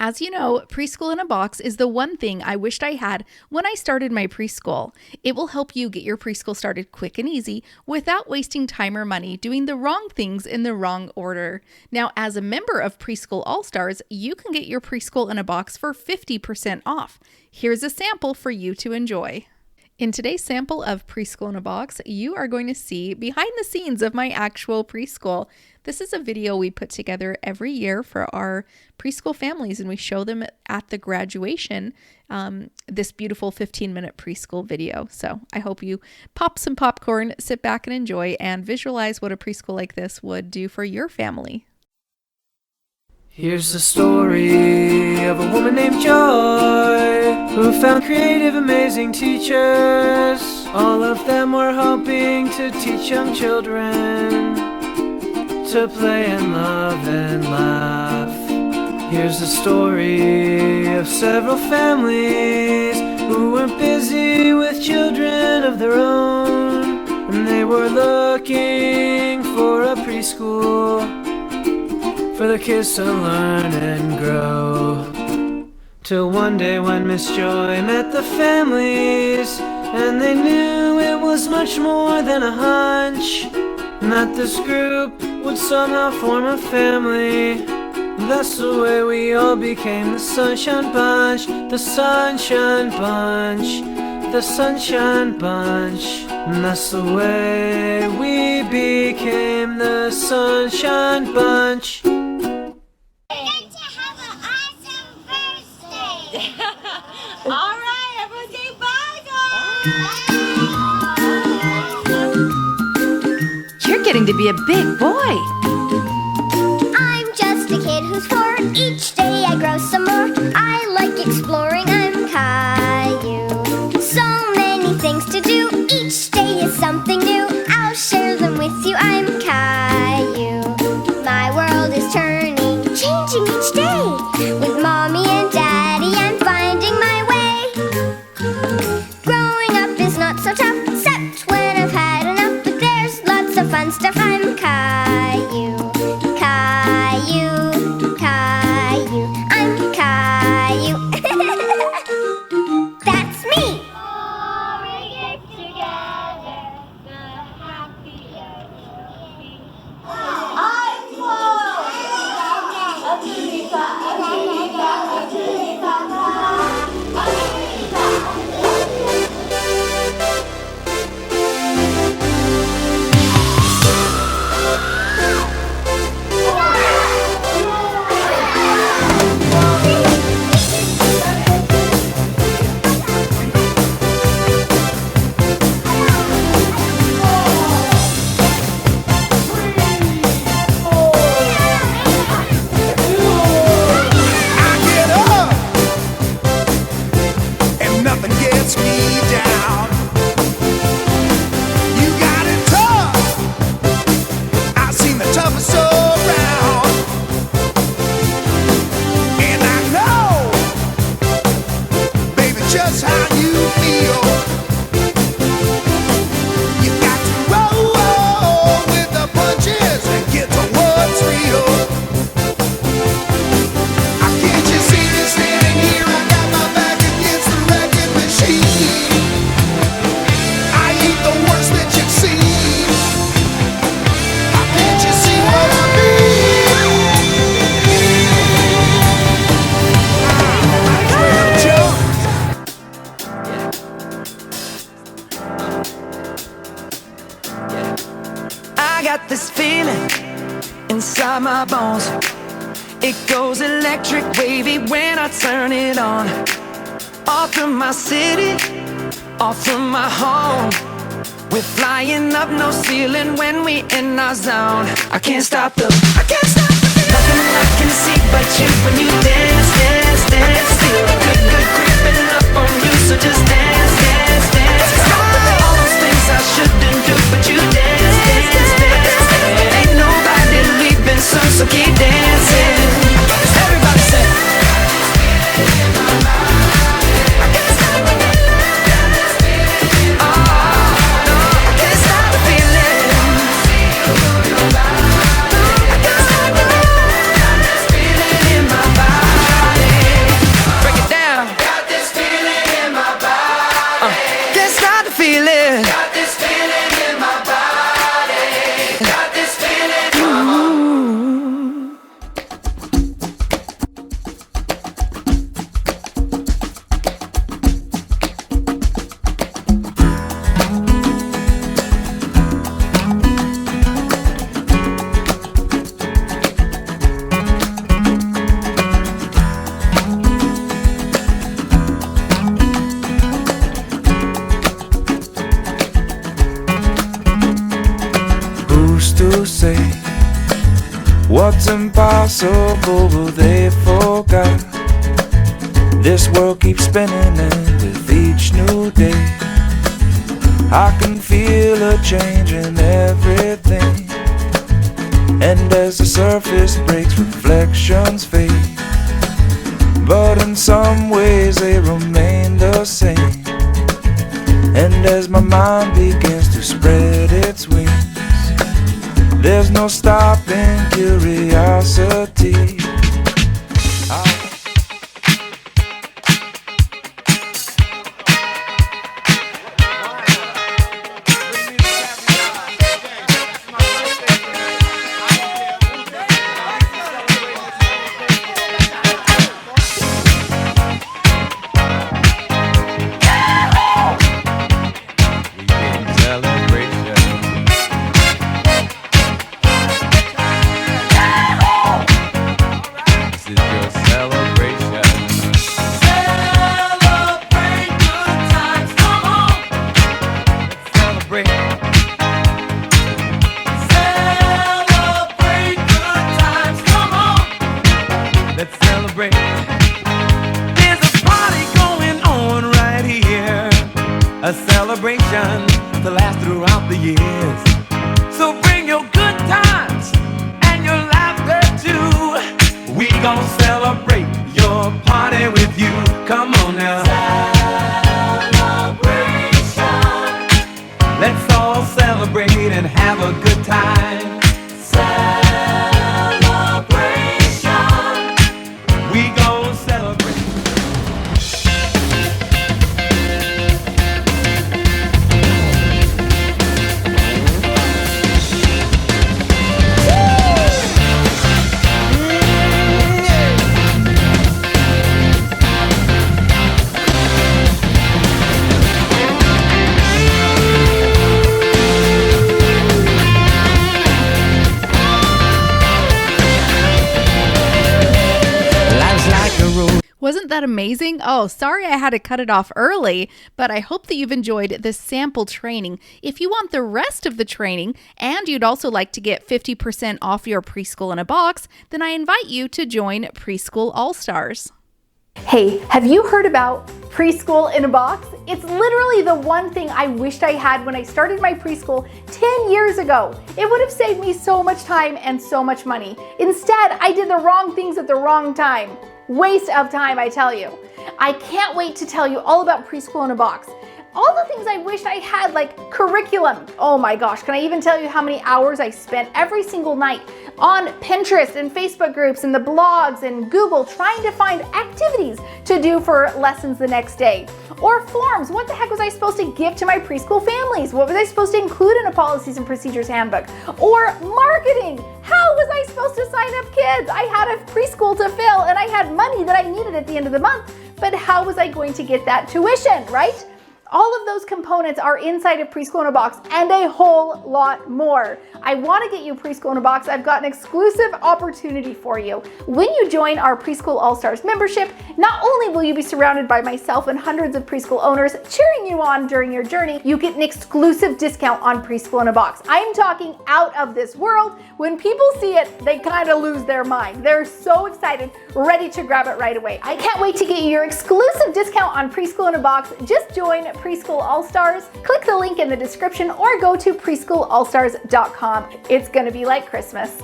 As you know, Preschool in a Box is the one thing I wished I had when I started my preschool. It will help you get your preschool started quick and easy without wasting time or money doing the wrong things in the wrong order. Now, as a member of Preschool All-Stars, you can get your Preschool in a Box for 50% off. Here's a sample for you to enjoy. In today's sample of Preschool in a Box, you are going to see behind the scenes of my actual preschool. This is a video we put together every year for our preschool families, and we show them at the graduation, this beautiful 15-minute preschool video. So I hope you pop some popcorn, sit back and enjoy, and visualize what a preschool like this would do for your family. Here's the story of a woman named Joy who found creative, amazing teachers. All of them were hoping to teach young children to play and love and laugh. Here's the story of several families who were busy with children of their own, and they were looking for a preschool for the kids to learn and grow. Till one day when Miss Joy met the families, and they knew it was much more than a hunch, and that this group would somehow form a family. That's the way we all became the Sunshine Bunch, the Sunshine Bunch, the Sunshine Bunch. And that's the way we became the Sunshine Bunch. Alright, everyone say bye, guys! You're getting to be a big boy. I'm just a kid who's 4. Each day I grow some more. I like exploring, I'm Caillou. So many things to do. Each day is something new. I'll share them with you, I'm Caillou. My world is turning, changing each day. With mommy and daddy, I'm finding my way. Growing up is not so tough, except when I've had enough. But there's lots of fun stuff, I'm Caillou. Caillou, Caillou, I'm Caillou. That's me! Oh, we get together, the happier we'll be. I'm Flo! Aturika, Aturika, Aturika, just how you feel. You got to roll with the punches and get to what's real. Can't you see me standing here? I got my back against the wrecking machine. I ain't the worst that you've seen. Can't you see what I mean? I got this feeling inside my bones. It goes electric wavy when I turn it on. All through my city, all through my home. We're flying up, no ceiling when we in our zone. I can't stop the feeling. Nothing I can see but you when you dance, dance, dance. Feel good, good creeping up on you, so just dance, dance, dance. All those things I shouldn't do, but you dance, dance, dance. Ain't nobody leaving soon, so keep dancing. Everybody say, to say. What's impossible, well, they forgot. This world keeps spinning, and with each new day I can feel a change in everything. And as the surface breaks, reflections fade, but in some ways they remain the same. And as my mind begins to spread its wings, there's no stopping curiosity. A celebration to last throughout the years. So bring your good times and your laughter too. We gon' celebrate your party with you. Come on now. Celebration. Let's all celebrate and have a good time. Celebration. We gon' celebrate. Wasn't that amazing? Oh, sorry I had to cut it off early, but I hope that you've enjoyed this sample training. If you want the rest of the training and you'd also like to get 50% off your Preschool in a Box, then I invite you to join Preschool All-Stars. Hey, have you heard about Preschool in a Box? It's literally the one thing I wished I had when I started my preschool 10 years ago. It would have saved me so much time and so much money. Instead, I did the wrong things at the wrong time. Waste of time, I tell you. I can't wait to tell you all about Preschool in a Box. All the things I wish I had, like curriculum. Oh my gosh, can I even tell you how many hours I spent every single night on Pinterest and Facebook groups and the blogs and Google trying to find activities to do for lessons the next day. Or forms. What the heck was I supposed to give to my preschool families? What was I supposed to include in a policies and procedures handbook? Or marketing. How was I supposed to sign up kids? I had a preschool to fill and I had money that I needed at the end of the month, but how was I going to get that tuition, right? All of those components are inside of Preschool in a Box and a whole lot more. I want to get you Preschool in a Box. I've got an exclusive opportunity for you. When you join our Preschool All-Stars membership, not only will you be surrounded by myself and hundreds of preschool owners cheering you on during your journey, you get an exclusive discount on Preschool in a Box. I'm talking out of this world. When people see it, they kind of lose their mind. They're so excited, ready to grab it right away. I can't wait to get you your exclusive discount on Preschool in a Box. Just join Preschool All-Stars. Click the link in the description or go to preschoolallstars.com. It's gonna be like Christmas.